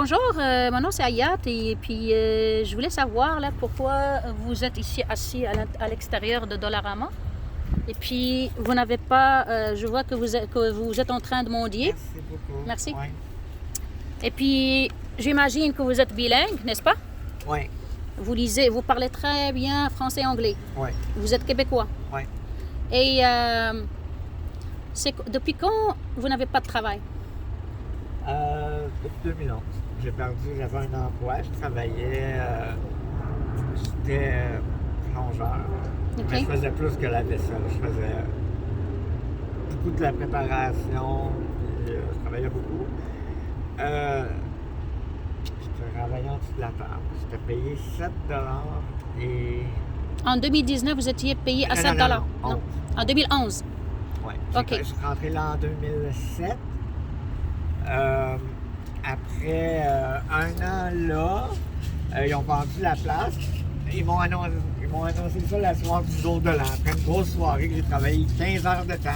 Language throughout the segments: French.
bonjour, mon nom c'est Ayat et puis je voulais savoir là, pourquoi vous êtes ici assis à l'extérieur de Dollarama. Et puis vous n'avez pas, je vois que vous êtes en train de mendier. Merci beaucoup. Merci. Ouais. Et puis j'imagine que vous êtes bilingue, n'est-ce pas? Ouais. Vous parlez très bien français et anglais. Ouais. Vous êtes québécois. Ouais. Et depuis quand vous n'avez pas de travail? Depuis 2011. J'avais un emploi, je travaillais, j'étais plongeur. OK. Mais je faisais plus que la vaisselle. Je faisais beaucoup de la préparation, puis je travaillais beaucoup. Je travaillais en dessous de la table. J'étais payé 7 et... En 2019, vous étiez payé à 7 Non, 11. En 2011. Oui. OK. Je suis rentré là en 2007. Après un an là, ils ont vendu la place. Ils m'ont annoncé ça la soirée du jour de l'an. Après une grosse soirée que j'ai travaillé 15 heures de temps.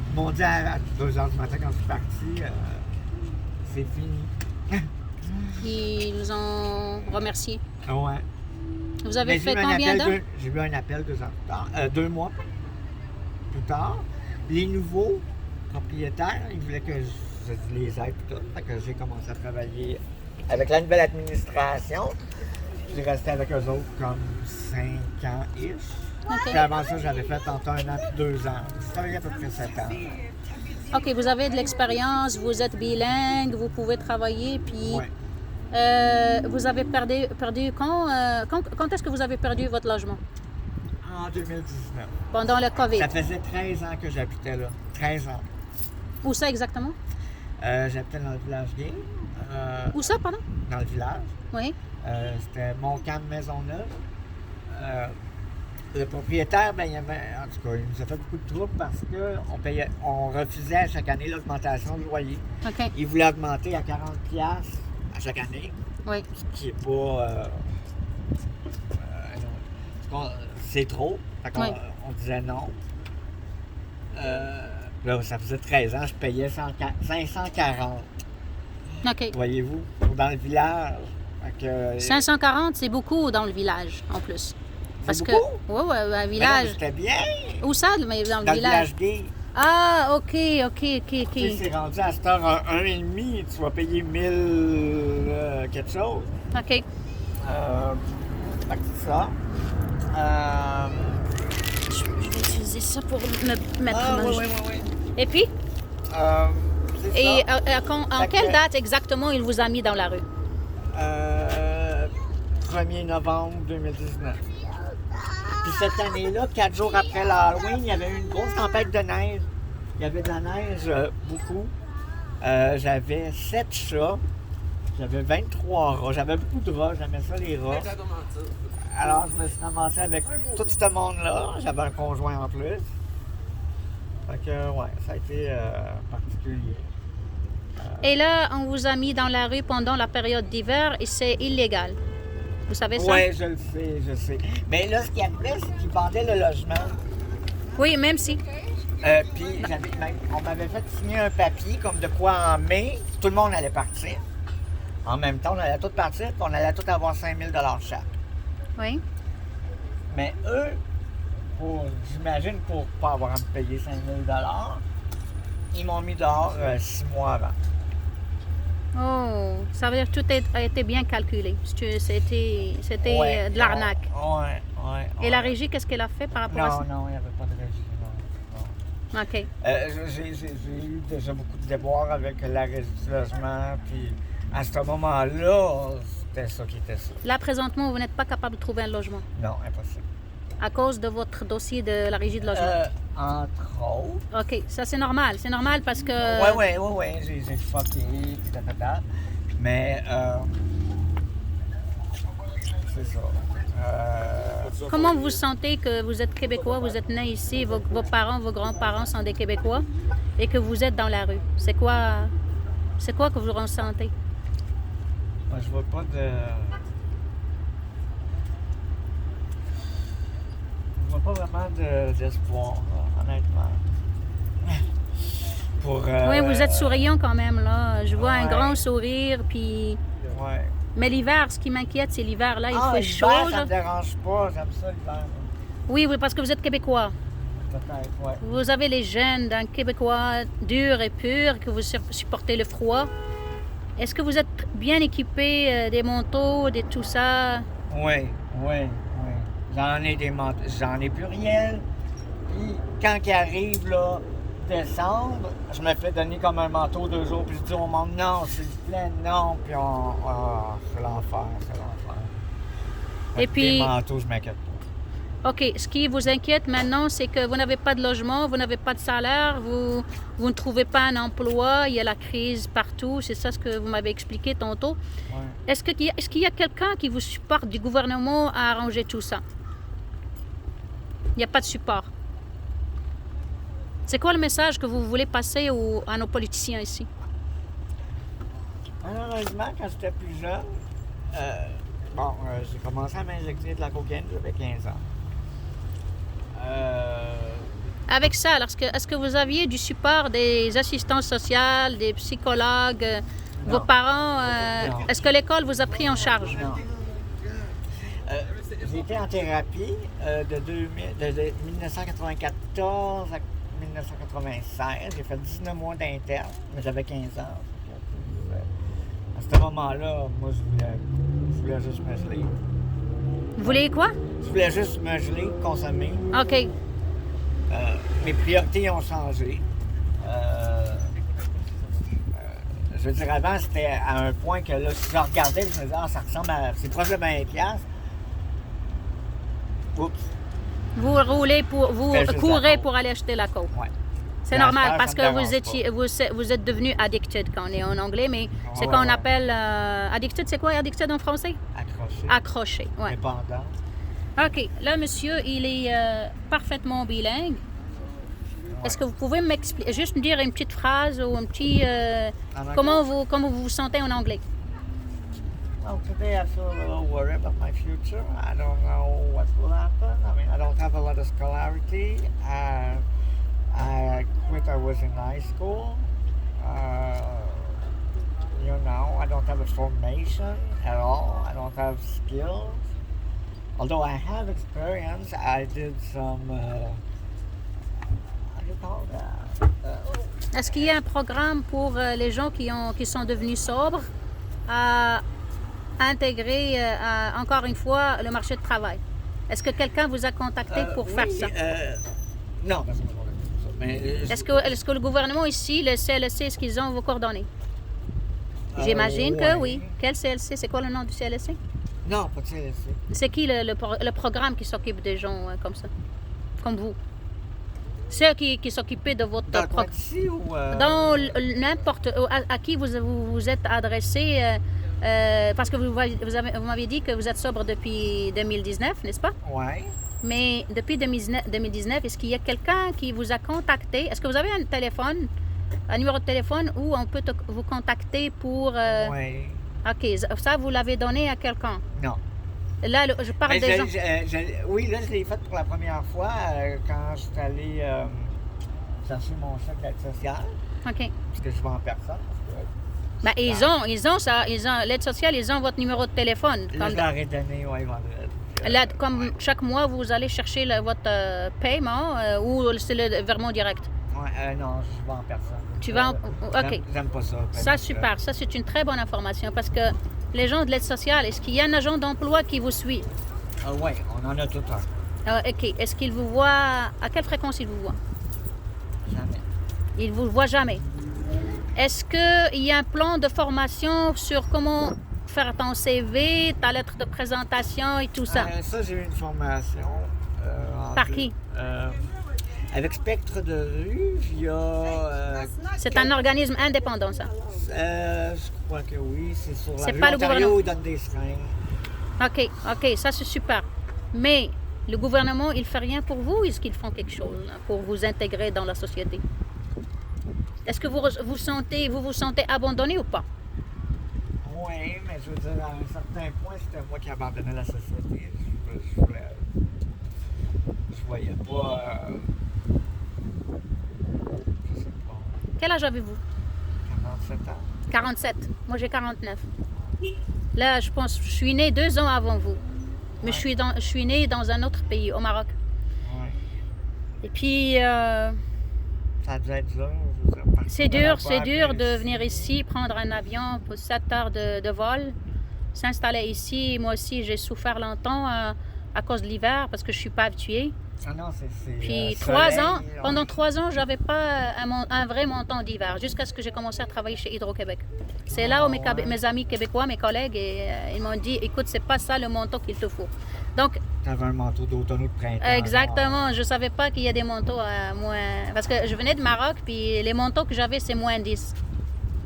Ils m'ont dit à 2 heures du matin quand je suis parti, c'est fini. Ils nous ont remerciés. Ouais. Vous avez Mais fait combien d'heures? J'ai eu un appel 2 ans plus tard, 2 mois plus tard. Les nouveaux propriétaires, ils voulaient que je les aide tout. Fait que j'ai commencé à travailler avec la nouvelle administration. J'ai resté avec eux autres comme 5 ans-ish. OK. Puis avant ça, j'avais fait entre 1 an et 2 ans. J'ai travaillé à peu près 7 ans. OK, vous avez de l'expérience, vous êtes bilingue, vous pouvez travailler, puis Ouais. vous avez perdu quand est-ce que vous avez perdu votre logement? En 2019. Pendant le COVID. Ça faisait 13 ans que j'habitais là. 13 ans. Où ça exactement? J'habitais dans le village gay. Où ça, pardon? Dans le village. Oui. C'était Montcalm Maisonneuve. Le propriétaire, ben, en tout cas, il nous a fait beaucoup de troubles parce qu'on refusait à chaque année l'augmentation du loyer. OK. Il voulait augmenter à 40$ à chaque année, Oui. ce qui n'est pas... c'est trop. Fait qu'on- Oui. On disait non. Là, ça faisait 13 ans, je payais 540. OK. Voyez-vous, dans le village. Fait que, 540, c'est beaucoup dans le village, en plus. Parce que, beaucoup? oui, un mais non, village. c'était bien. Où ça, mais dans le Dans le village? village gay. Ah, OK. Tu sais, c'est rendu à cette heure 1,5, tu vas payer 1000 quelque chose. OK. Fait que c'est ça. Je vais utiliser ça pour me mettre Ah, dans oui, le... oui, oui, oui. Et puis? C'est Et ça. en Fait quelle que- date exactement il vous a mis dans la rue? 1er novembre 2019. Puis cette année-là, 4 jours après l'Halloween, il y avait eu une grosse tempête de neige. Il y avait de la neige beaucoup. J'avais 7 chats. J'avais 23 rats. J'avais beaucoup de rats. J'aimais ça, les rats. Alors, je me suis ramassé avec tout ce monde-là. J'avais un conjoint en plus. Fait que, ouais, ça a été particulier. Et là, on vous a mis dans la rue pendant la période d'hiver et c'est illégal. Vous savez ça? Oui, je le sais, je sais. Mais là, ce qu'il y avait, c'est qu'ils vendaient le logement. Oui, même si. Puis, on m'avait fait signer un papier comme de quoi en mai, tout le monde allait partir. En même temps, on allait tous partir, puis on allait tous avoir 5 000 chaque. Oui. Mais eux, j'imagine pour pas avoir à me payer 5 000 ils m'ont mis dehors 6 mois avant. Oh, ça veut dire que tout a été bien calculé. C'était Ouais, de l'arnaque. Ouais. Et la régie, qu'est-ce qu'elle a fait par rapport à ça? Non, il n'y avait pas de régie. Non. OK. J'ai eu déjà beaucoup de déboires avec la régie du logement, puis à ce moment-là, c'était ça qui était ça. Là, présentement, vous n'êtes pas capable de trouver un logement Non, impossible. à cause de votre dossier de la régie de logement. Entre autres. OK, ça c'est normal. C'est normal parce que... Ouais, j'ai fucké, puis tatata. Mais, c'est ça. Comment vous sentez que vous êtes québécois, vous êtes né ici, vos parents, vos grands-parents sont des Québécois et que vous êtes dans la rue? C'est quoi que vous ressentez? Moi, je vois pas de... Je vois pas vraiment d'espoir, honnêtement. pour... Oui, vous êtes souriant quand même, là. Je vois un Ouais. grand sourire, puis... Ouais. Mais l'hiver, ce qui m'inquiète, c'est l'hiver. Là, il fait l'hiver, chaud. ça là. me dérange pas. J'aime ça, l'hiver. Oui, oui, parce que vous êtes québécois. Peut-être, ouais. Vous avez les gènes d'un Québécois dur et pur, que vous supportez le froid. Est-ce que vous êtes bien équipé des manteaux, de tout ça? Oui, oui, oui. J'en ai des manteaux. J'en ai pluriel. Puis quand il arrive, là, décembre, je me fais donner comme un manteau 2 jours. Puis je dis au monde, non, s'il vous plaît, non. Puis c'est l'enfer, c'est l'enfer. Et puis- Les manteaux, je m'inquiète pas. OK. Ce qui vous inquiète maintenant, c'est que vous n'avez pas de logement, vous n'avez pas de salaire, vous ne trouvez pas un emploi, il y a la crise partout. C'est ça ce que vous m'avez expliqué tantôt. Ouais. Est-ce qu'il y a quelqu'un qui vous supporte du gouvernement à arranger tout ça? Il n'y a pas de support. C'est quoi le message que vous voulez passer à nos politiciens ici? Malheureusement, quand j'étais plus jeune, j'ai commencé à m'injecter de la cocaïne, j'avais 15 ans. Avec ça, est-ce que vous aviez du support des assistants sociaux, des psychologues, vos Non. parents? Non. Est-ce que l'école vous a pris en charge? Non. J'ai été en thérapie de 1994 à 1996. J'ai fait 19 mois d'interne, mais j'avais 15 ans. À ce moment-là, moi, je voulais juste me geler. Vous voulez quoi? Je voulais juste me geler, consommer. OK. Mes priorités ont changé. Je veux dire, avant, c'était à un point que là, si je regardais, je me disais, ça ressemble à... C'est proche de 20$. Oups. Vous roulez vous Fais juste courez la coke. pour aller acheter la coke. Ouais. C'est Mais à normal cette heure, parce ça que me dérange vous êtes devenu addicted quand on est en anglais, mais c'est Ouais, qu'on ouais. appelle addicted. C'est quoi addicted en français? Accroché. Accroché. Ouais. Dépendant. OK. Là, monsieur, il est parfaitement bilingue. Est-ce que vous pouvez m'expliquer, juste me dire une petite phrase ou un petit... En anglais? comment vous vous sentez en anglais? Well, today I feel a little worried about my future. I don't know what will happen. I mean, I don't have a lot of scholarity. I quit. I was in high school. I don't have a formation at all. I don't have skills. Although I have experience, I did some. How do you call that? Est-ce qu'il y a un programme pour les gens qui sont devenus sobres à intégrer, encore une fois, le marché de travail? Est-ce que quelqu'un vous a contacté pour faire ça? Non, parce que ça. Mais, Est-ce que le gouvernement ici, le CLSC, est-ce qu'ils ont vos coordonnées? J'imagine que oui. Quel CLSC? C'est quoi le nom du CLSC? Non, pas de CLSC. C'est qui le programme qui s'occupe des gens comme ça? Comme vous? Ceux qui s'occupaient de votre Dans le coin d'ici ou... Dans n'importe à qui vous êtes adressé, parce que vous m'avez dit que vous êtes sobre depuis 2019, n'est-ce pas? Ouais. Mais depuis 2019, est-ce qu'il y a quelqu'un qui vous a contacté? Est-ce que vous avez un numéro de téléphone où on peut vous contacter pour... Ouais. OK, ça, vous l'avez donné à quelqu'un. Non. Là, je parle Mais des gens. oui, là, je l'ai fait pour la première fois quand je suis allé chercher mon chèque d'aide sociale, OK. parce que je vais en personne. Ben, ils ont ça. L'aide sociale, ils ont votre numéro de téléphone. Là, je leur ai donné, ouais, vendredi. Là, comme ouais. chaque mois, vous allez chercher votre paiement ou c'est le virement direct? Ouais, non, je vais en personne. Tu vas OK. J'aime pas ça. Ça, super. Ça, c'est une très bonne information parce que les gens de l'aide sociale, est-ce qu'il y a un agent d'emploi qui vous suit? Oui, on en a tout un. OK. Est-ce qu'il vous voit... À quelle fréquence il vous voit? Jamais. Il ne vous voit jamais. Est-ce qu'il y a un plan de formation sur comment faire ton CV, ta lettre de présentation et tout ça? Ça, j'ai eu une formation. Par qui? Avec Spectre de rue, via... C'est un organisme indépendant, ça? Je crois que oui, c'est sur la C'est rue pas le Ontario, gouvernement. ils donnent des seringues. OK, ça c'est super. Mais le gouvernement, il fait rien pour vous? Est-ce qu'ils font quelque chose là, pour vous intégrer dans la société? Est-ce que vous vous sentez abandonné ou pas? Oui, mais je veux dire, à un certain point, c'était moi qui abandonnais la société. Je voyais pas... je sais pas. Quel âge avez-vous? 47 ans. 47. Moi, j'ai 49. Là, je pense, je suis née 2 ans avant vous. Mais je suis née dans un autre pays, au Maroc. Ouais. Et puis, Ça a dû être dur. Je veux dire, c'est dur de venir ici, prendre un avion pour 7 heures de vol, s'installer ici. Moi aussi, j'ai souffert longtemps à cause de l'hiver parce que je ne suis pas habituée. Ah non, c'est Puis soleil, pendant 3 ans, j'avais pas un vrai montant d'hiver, jusqu'à ce que j'ai commencé à travailler chez Hydro-Québec. C'est là où mes amis québécois, mes collègues, ils m'ont dit, écoute, c'est pas ça le manteau qu'il te faut. Donc, T'avais un manteau d'automne ou de printemps. exactement, je savais pas qu'il y a des manteaux à moins... Parce que je venais de Maroc, puis les manteaux que j'avais, c'est moins 10.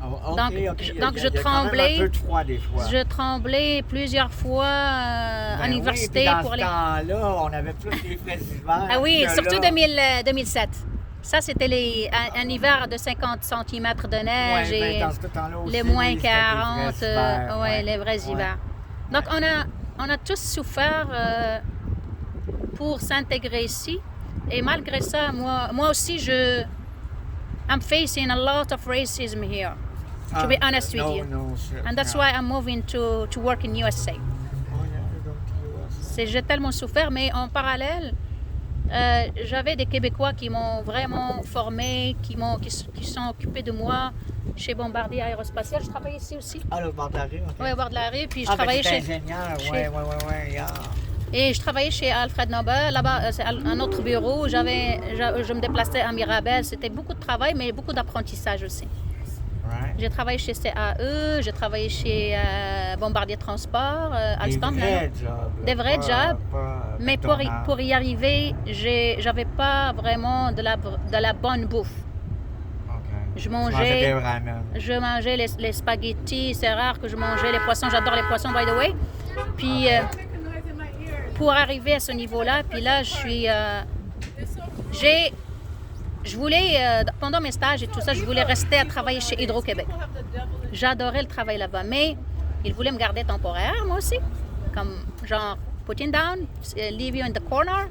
Oh, ok, Donc, ok. donc Il y je a quand même tremblais. un peu de froid des fois. Je tremblais plusieurs fois à Ben l'université oui, puis dans pour ce temps-là, on avait plus les frais d'hiver. Ah oui, que surtout là. 2007. Ça, c'était un hiver de 50 cm de neige Ouais, ben, et dans ce temps-là aussi, les moins oui, c'était des 40, vrais hivers, ouais, les vrais ouais. hivers. Donc, on a tous souffert pour s'intégrer ici. Et malgré ça, moi aussi, I'm facing a lot of racism here, to be honest with you. No, sure. And that's why I'm moving to work in USA. Oh, yeah, you're going to US. J'ai tellement souffert, mais en parallèle, j'avais des Québécois qui m'ont vraiment formé, qui sont occupés de moi chez Bombardier Aérospatial. Je travaillais ici aussi. Ah, le bord de la rue, ok. Oui, au bord de la rue. Puis je Ah, travaillais ben, chez... ingénieur, chez- ouais, yeah. Et je travaillais chez Alfred Nobel. Là-bas, c'est un autre bureau. Je me déplaçais à Mirabel. C'était beaucoup de travail, mais beaucoup d'apprentissage aussi. Right. J'ai travaillé chez CAE, j'ai travaillé chez Bombardier Transport, Alstom. Des là, vrais jobs. Des vrais jobs. Pas Mais pour y arriver, j'avais pas vraiment de la bonne bouffe. OK. Je Tu mangeais des ramen. Je mangeais les spaghettis, c'est rare que je mangeais les poissons, j'adore les poissons, by the way. Puis pour arriver à ce niveau-là, puis là, je voulais, pendant mes stages et tout ça, je voulais rester à travailler chez Hydro-Québec. J'adorais le travail là-bas, mais ils voulaient me garder temporaire, moi aussi, comme genre putting down, leave you in the corner.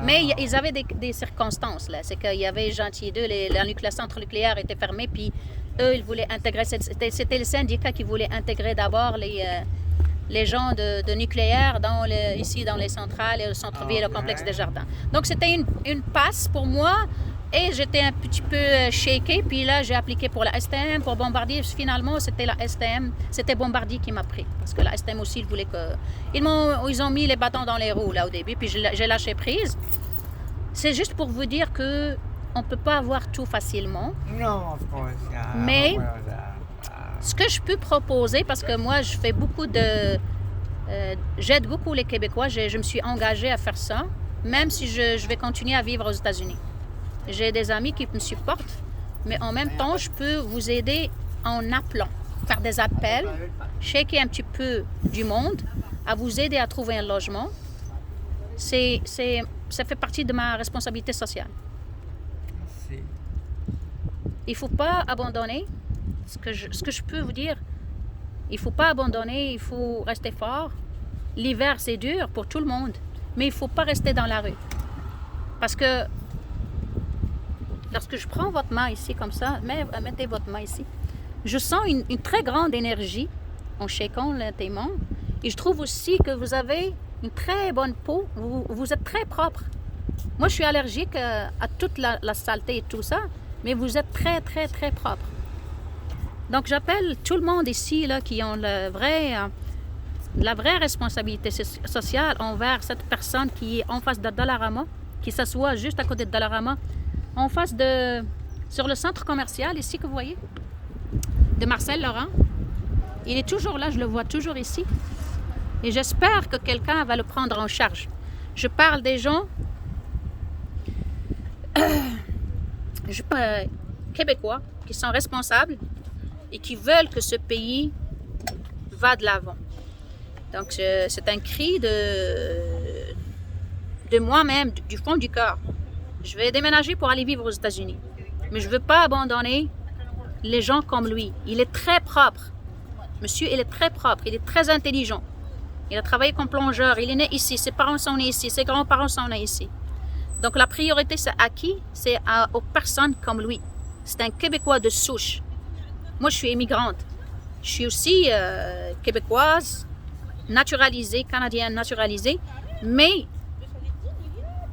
Mais ils avaient des circonstances, là. C'est qu'il y avait gentil d'eux, le centre nucléaire était fermé, puis eux, ils voulaient intégrer, c'était le syndicat qui voulait intégrer d'abord les gens de nucléaire ici dans les centrales, le centre-ville, le complexe des jardins. Donc c'était une passe pour moi et j'étais un petit peu shakée. Puis là, j'ai appliqué pour la STM, pour Bombardier. Finalement, c'était la STM, c'était Bombardier qui m'a pris. Parce que la STM aussi, ils voulaient que... Ils ont mis les bâtons dans les roues là au début, puis j'ai lâché prise. C'est juste pour vous dire que on ne peut pas avoir tout facilement. Non, of course. Yeah, Mais- I'm aware of that. Ce que je peux proposer, parce que moi, je fais beaucoup j'aide beaucoup les Québécois, je me suis engagée à faire ça, même si je vais continuer à vivre aux États-Unis. J'ai des amis qui me supportent, mais en même temps, je peux vous aider en appelant, faire des appels, shaker un petit peu du monde, à vous aider à trouver un logement. Ça fait partie de ma responsabilité sociale. Merci. Il ne faut pas abandonner. Ce que je peux vous dire, il ne faut pas abandonner, il faut rester fort. L'hiver, c'est dur pour tout le monde, mais il ne faut pas rester dans la rue. Parce que lorsque je prends votre main ici comme ça, mettez votre main ici, je sens une très grande énergie en shakant tes mains. Et je trouve aussi que vous avez une très bonne peau, vous êtes très propre. Moi, je suis allergique à toute la saleté et tout ça, mais vous êtes très, très, très propre. Donc, j'appelle tout le monde ici là, qui ont la vraie responsabilité sociale envers cette personne qui est en face de Dollarama, qui s'assoit juste à côté de Dollarama, sur le centre commercial ici que vous voyez, de Marcel Laurent. Il est toujours là, je le vois toujours ici. Et j'espère que quelqu'un va le prendre en charge. Je parle des gens québécois qui sont responsables et qui veulent que ce pays va de l'avant. Donc, c'est un cri de moi-même, du fond du cœur. Je vais déménager pour aller vivre aux États-Unis. Mais je ne veux pas abandonner les gens comme lui. Il est très propre. Monsieur, il est très propre. Il est très intelligent. Il a travaillé comme plongeur. Il est né ici. Ses parents sont nés ici. Ses grands-parents sont nés ici. Donc, la priorité, c'est à qui? C'est aux personnes comme lui. c'est un Québécois de souche. Moi, je suis immigrante. Je suis aussi québécoise, naturalisée, canadienne naturalisée, mais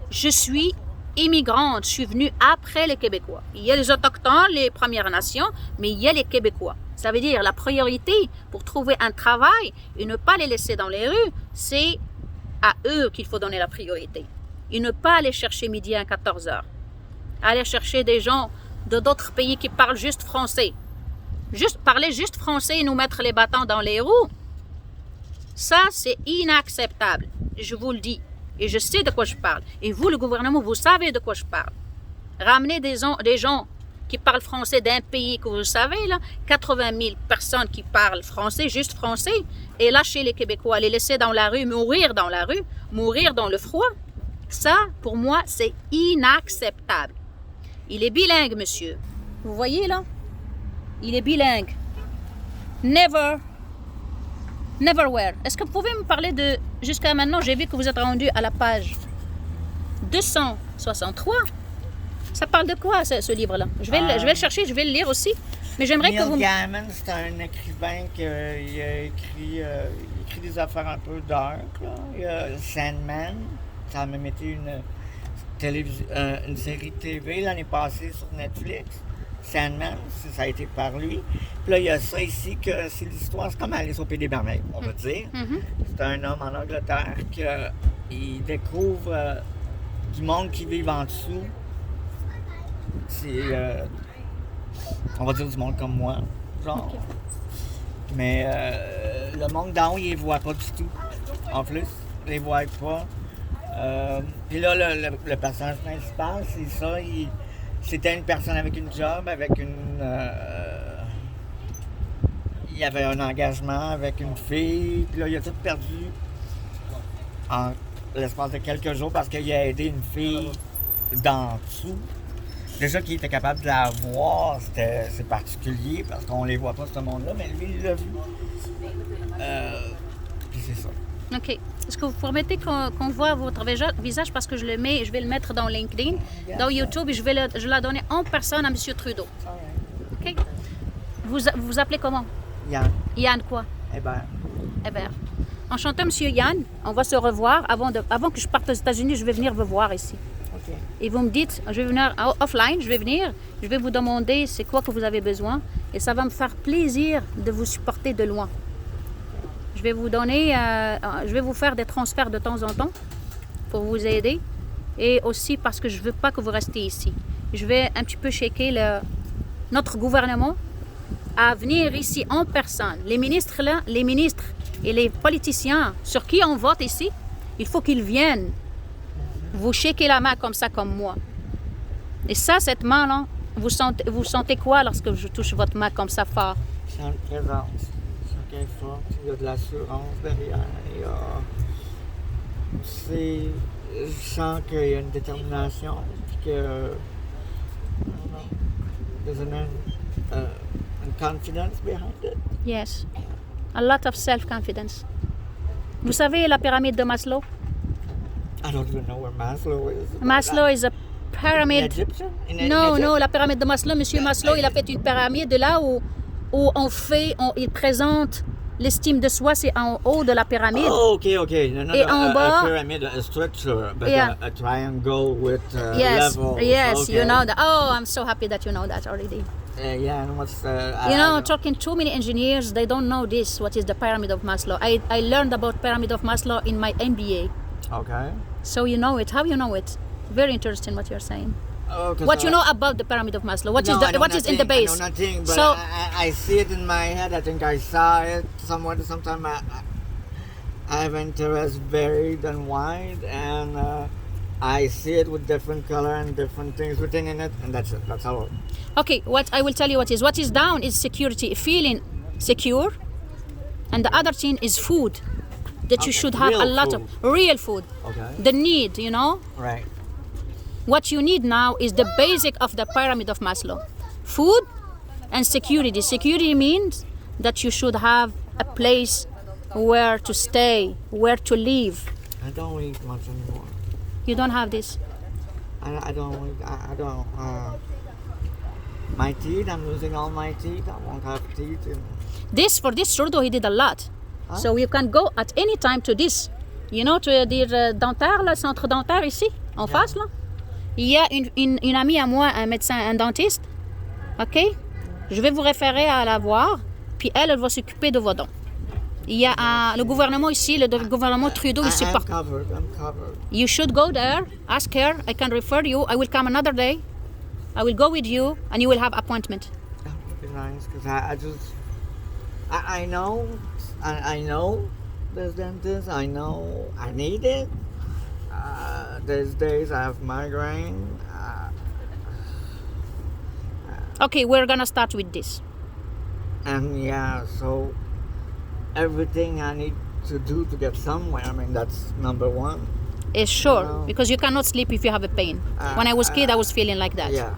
je suis immigrante. Je suis venue après les Québécois. Il y a les Autochtones, les Premières Nations, mais il y a les Québécois. Ça veut dire la priorité pour trouver un travail et ne pas les laisser dans les rues, c'est à eux qu'il faut donner la priorité. Et ne pas aller chercher midi à 14 heures. Aller chercher des gens de d'autres pays qui parlent juste français. Parler juste français et nous mettre les bâtons dans les roues, ça c'est inacceptable. Je vous le dis. Et je sais de quoi je parle. Et vous, le gouvernement, vous savez de quoi je parle. Ramener des gens qui parlent français d'un pays que vous savez, là, 80 000 personnes qui parlent français, juste français, et lâcher les Québécois, les laisser dans la rue, mourir dans la rue, mourir dans le froid, ça, pour moi, c'est inacceptable. Il est bilingue, monsieur. Vous voyez, là? Il est bilingue. Never where. Est-ce que vous pouvez me parler de... Jusqu'à maintenant, j'ai vu que vous êtes rendu à la page 263. Ça parle de quoi, ce livre-là? Je vais le chercher, je vais le lire aussi. Mais j'aimerais que vous... Neil Gaiman, c'est un écrivain qui a écrit des affaires un peu dark. Là. Il y a Sandman, ça a même été une série TV l'année passée sur Netflix. Sandman, ça a été par lui. Puis là, il y a ça ici, que c'est l'histoire, c'est comme Alice au Pays des Merveilles, on va dire. Mm-hmm. C'est un homme en Angleterre qui découvre du monde qui vit en dessous. C'est, on va dire du monde comme moi, genre. Okay. Mais le monde d'en haut, il les voit pas du tout. En plus, il les voit pas. Puis là, le personnage principal, c'est ça, c'était une personne avec une job, il y avait un engagement avec une fille, puis là, il a tout perdu en l'espace de quelques jours parce qu'il a aidé une fille d'en dessous. Déjà qu'il était capable de la voir, c'est particulier parce qu'on les voit pas, ce monde-là, mais lui, il l'a vu. Puis c'est ça. OK. Est-ce que vous permettez qu'on voit votre visage parce que je vais le mettre dans LinkedIn, dans YouTube, et je vais la donner en personne à M. Trudeau. OK? Vous appelez comment? Yann. Yann quoi? Hébert. Enchanté, M. Yann. On va se revoir. Avant que je parte aux États-Unis, je vais venir vous voir ici. OK. Et vous me dites, je vais venir offline, je vais vous demander c'est quoi que vous avez besoin, et ça va me faire plaisir de vous supporter de loin. Je vais vous faire des transferts de temps en temps pour vous aider, et aussi parce que je ne veux pas que vous restiez ici. Je vais un petit peu shaker notre gouvernement à venir ici en personne. Les ministres et les politiciens sur qui on vote ici, il faut qu'ils viennent vous shaker la main comme ça, comme moi. Et ça, cette main-là, vous sentez quoi lorsque je touche votre main comme ça fort? Je sens une présence. Je sens forte. Il y a de l'assurance derrière. Je sens qu'il y a une détermination. Puis que... there's a confidence behind it. Yes. A lot of self-confidence. Vous savez la pyramide de Maslow? I don't even know where Maslow is. Maslow is a pyramid. Egyptian? Non, la pyramide de Maslow. Monsieur Maslow, il a fait une pyramide là où il présente l'estime de soi, c'est en haut de la pyramide. Oh, okay. No, Et en bas, a pyramid, a structure, but yeah. a triangle with Yes, levels. yes, Okay. you know that. Oh, I'm so happy that you know that already. Yeah, and what's Talking to many engineers, they don't know this, what is the pyramid of Maslow. I learned about pyramid of Maslow in my MBA. Okay. So you know it. How you know it? Very interesting what you're saying. Oh, What you know about the pyramid of Maslow? What is in the base? I know nothing, but So I see it in my head. I think I saw it somewhere. Sometime I have interest varied and wide, and I see it with different color and different things written in it, and that's it. That's all. okay, what I will tell you what is down is security, feeling secure, and the other thing is food. That you Okay, should have real a lot food. of real food. Okay. The need, Right. What you need now is the basic of the pyramid of Maslow. Food and security. Security means that you should have a place where to stay, where to live. I don't eat much anymore. You don't have this. I don't. My teeth, I'm losing all my teeth. I won't have teeth. For this Trudeau, he did a lot. Huh? So you can go at any time to this. You know, to dire dentaire, le centre dentaire ici, en face, là. Il y a une amie à moi, un médecin, un dentiste. OK? Je vais vous référer à la voir, puis elle va s'occuper de vos dents. Il y a le gouvernement ici, le gouvernement Trudeau, il supporte. I'm covered. You should go there, ask her, I can refer you, I will come another day, I will go with you, and you will have appointment. That would be nice, because I know there's dentists, I know I need it. There's days I have migraine. Okay, we're gonna start with this. And yeah, so everything I need to do to get somewhere, I mean, that's number one. It's sure, No. because you cannot sleep if you have a pain. When I was kid, I was feeling like that. Yeah.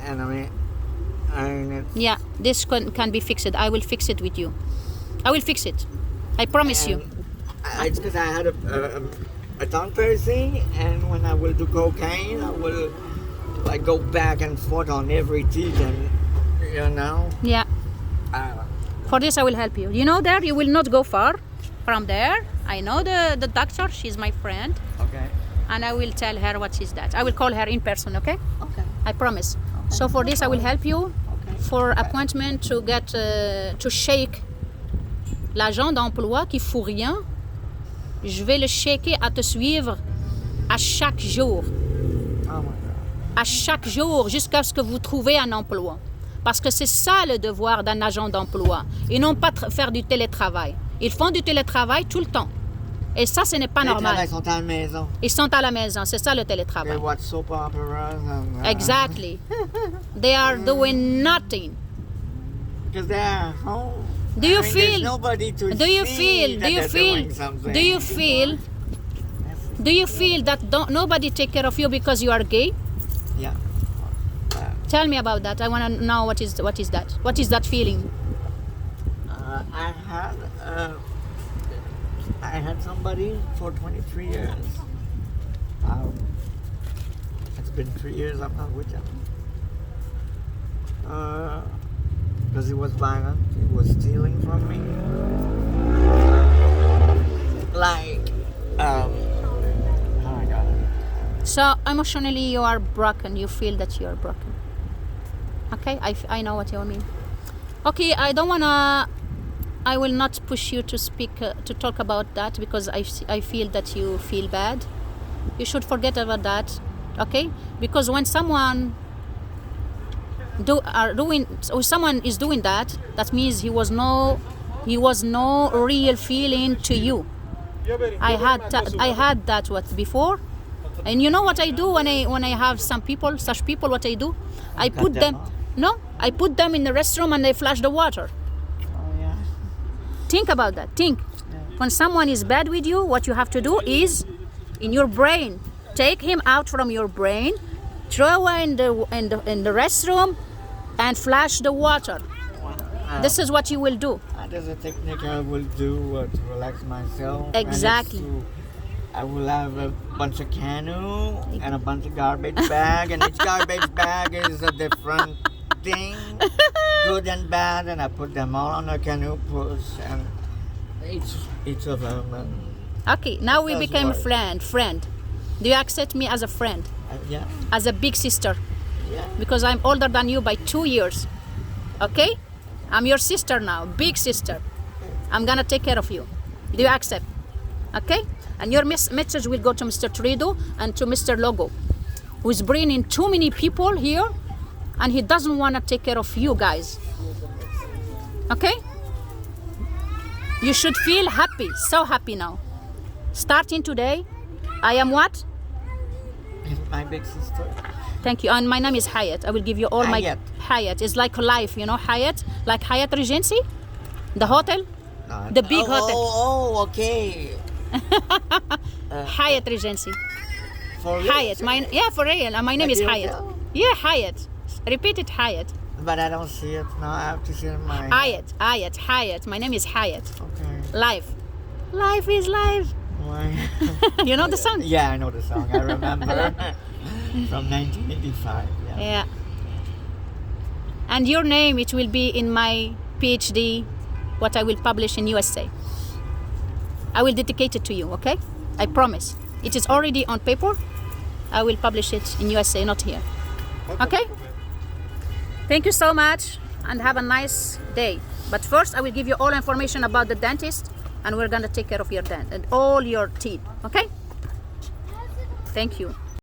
And I mean it's, Yeah, this can be fixed. I will fix it with you. I will fix it. I promise you. It's because I had a tongue piercing, and when I will do cocaine, I will like go back and forth on every teeth, and you know. Yeah. Uh, For this, I will help you. You know, there you will not go far from there. I know the doctor. She's my friend, okay. and I will tell her what is that. I will call her in person. Okay? Okay. I promise. So for this, I will help you. Okay. For appointment to get to shake l'agent d'emploi qui fout rien. Je vais le shaker à te suivre à chaque jour. Oh my God. À chaque jour jusqu'à ce que vous trouvez un emploi. Parce que c'est ça le devoir d'un agent d'emploi. Ils n'ont pas faire du télétravail. Ils font du télétravail tout le temps. Et ça, ce n'est pas Les normal. travailleurs sont à la maison. Ils sont à la maison. C'est ça le They télétravail. watch soap operas. And, Exactly. They are doing nothing. Because they're home. Do you I mean, feel? There's nobody to Do you see feel? that Do you they're feel? doing something. Do you feel? Do you feel that nobody take care of you because you are gay? Yeah. Tell me about that. I want to know what is that. What is that feeling? I had somebody for 23 years. It's been 3 years I'm not with him. Because he was violent. He was stealing from me. Oh my God. So emotionally you are broken. You feel that you are broken. Okay, I know what you mean. Okay, I will not push you to speak, to talk about that because I feel that you feel bad. You should forget about that, okay? Because when someone someone is doing that, that means he was no real feeling to you. I had that before, and you know what I do when I have such people, what I do? I put them in the restroom and I flush the water. Oh yeah. Think about that. Think. When someone is bad with you, what you have to do is, in your brain, take him out from your brain, throw away in the restroom, and flush the water. Wow. This is what you will do. There's a technique I will do to relax myself. Exactly. I will have a bunch of canoe and a bunch of garbage bag, and each garbage bag is a different thing, good and bad, and I put them all on a canoe push, and each of them. And Okay, now we Does became what? friend. Do you accept me as a friend, yeah, as a big sister? yeah. Because I'm older than you by 2 years. Okay? I'm your sister now, big sister. I'm gonna take care of you. Do you accept? Okay? And your message will go to Mr. Trudeau and to Mr. Logo, who is bringing too many people here, and he doesn't want to take care of you guys. Okay? You should feel happy, so happy now. Starting today, I am what? My big sister. Thank you. And my name is Hayat. I will give you all Hayat. my Hayat. It's like life, you know, Hayat, like Hayat Regency, the hotel, No, the big hotel. Oh, okay. Hayat Regency. For real? Hayat. For real. And my name Like is the Hayat. hotel? Yeah, Hayat. Repeat it, Hayat. But I don't see it now. I have to see it in my. Hayat. My name is Hayat. Okay. Life. Life is life. Why? You know the song? Yeah, I know the song. I remember. From 1985. Yeah. Yeah. And your name, it will be in my PhD, what I will publish in USA. I will dedicate it to you, okay? I promise. It is already on paper. I will publish it in USA, not here. Okay? Thank you so much and have a nice day. But first, I will give you all information about the dentist and we're gonna take care of your all your teeth, okay? Thank you.